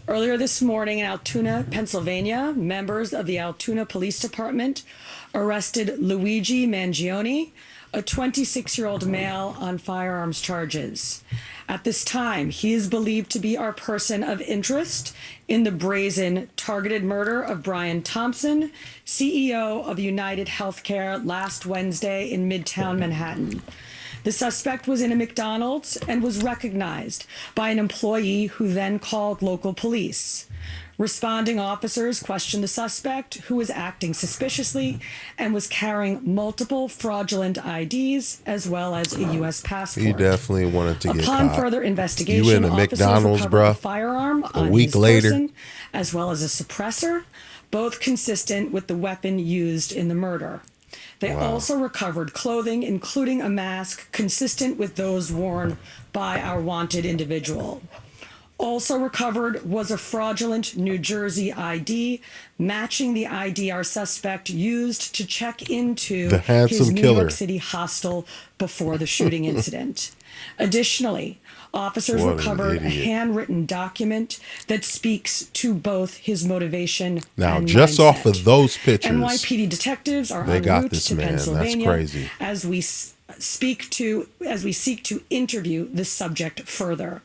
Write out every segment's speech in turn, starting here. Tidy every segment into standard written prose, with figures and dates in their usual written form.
Earlier this morning in Altoona, Pennsylvania, members of the Altoona Police Department arrested Luigi Mangione, a 26-year-old male, on firearms charges. At this time, he is believed to be our person of interest in the brazen targeted murder of Brian Thompson, CEO of United Healthcare, last Wednesday in Midtown Manhattan. The suspect was in a McDonald's and was recognized by an employee who then called local police. Responding officers questioned the suspect, who was acting suspiciously and was carrying multiple fraudulent IDs as well as a U.S. passport. He definitely wanted to get Upon caught. further investigation, You in a officers McDonald's, recovered bruh, a firearm on a week his later, person, as well as a suppressor, both consistent with the weapon used in the murder. They also recovered clothing, including a mask consistent with those worn by our wanted individual. Also recovered was a fraudulent New Jersey ID, matching the ID our suspect used to check into the his handsome New killer York City hostel before the shooting incident. Additionally, officers What an recovered a idiot. handwritten document that speaks to both his motivation Now, and just mindset. off of those pictures, NYPD detectives are they en got route this to man. That's Pennsylvania crazy. as we seek to interview this subject further.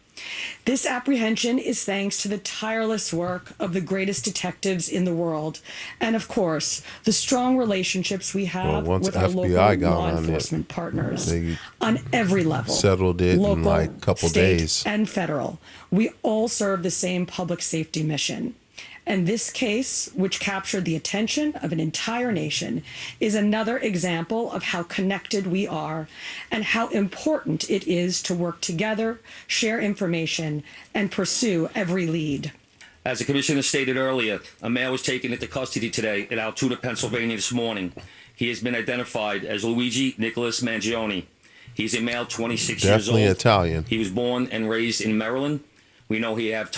This apprehension is thanks to the tireless work of the greatest detectives in the world, and of course, the strong relationships we have once with our local FBI got law on it, enforcement partners they on every level. settled it local, in like a couple state, days. and federal. We all serve the same public safety mission. And this case, which captured the attention of an entire nation, is another example of how connected we are and how important it is to work together, share information, and pursue every lead. As the commissioner stated earlier, a male was taken into custody today in Altoona, Pennsylvania this morning. He has been identified as Luigi Nicholas Mangione. He's a male, 26 years old. Definitely Italian. He was born and raised in Maryland. We know he has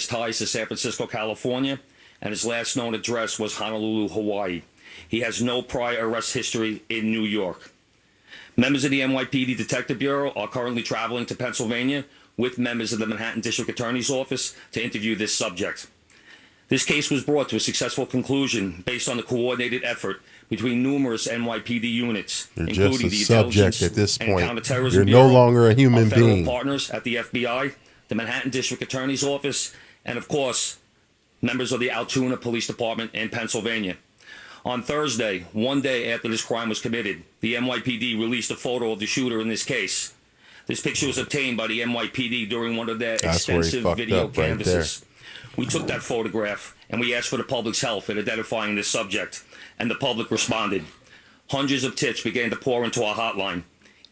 ties to San Francisco, California, and his last known address was Honolulu, Hawaii. He has no prior arrest history in New York. Members of the NYPD Detective Bureau are currently traveling to Pennsylvania with members of the Manhattan District Attorney's Office to interview this subject. This case was brought to a successful conclusion based on the coordinated effort between numerous NYPD units, You're including just the a Intelligence subject at this and point. Counterterrorism You're Bureau, no longer a human our federal being. partners at the FBI, the Manhattan District Attorney's Office, and of course, members of the Altoona Police Department in Pennsylvania. On Thursday, one day after this crime was committed, the NYPD released a photo of the shooter in this case. This picture was obtained by the NYPD during one of their extensive video canvasses. We took that photograph and we asked for the public's help in identifying this subject, and the public responded. Hundreds of tips began to pour into our hotline.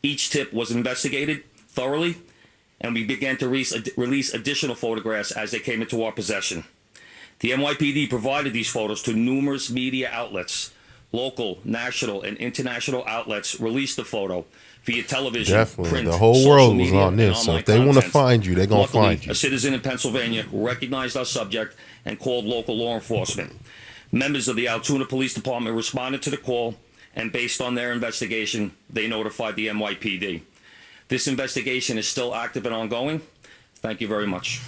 Each tip was investigated thoroughly, and we began to release additional photographs as they came into our possession. The NYPD provided these photos to numerous media outlets. Local, national, and international outlets released the photo via television, Definitely. print, The whole social world was media, on this. and So online if they want to content. find you, they're going to Luckily, find you. a citizen in Pennsylvania recognized our subject and called local law enforcement. Members of the Altoona Police Department responded to the call, and based on their investigation, they notified the NYPD. This investigation is still active and ongoing. Thank you very much.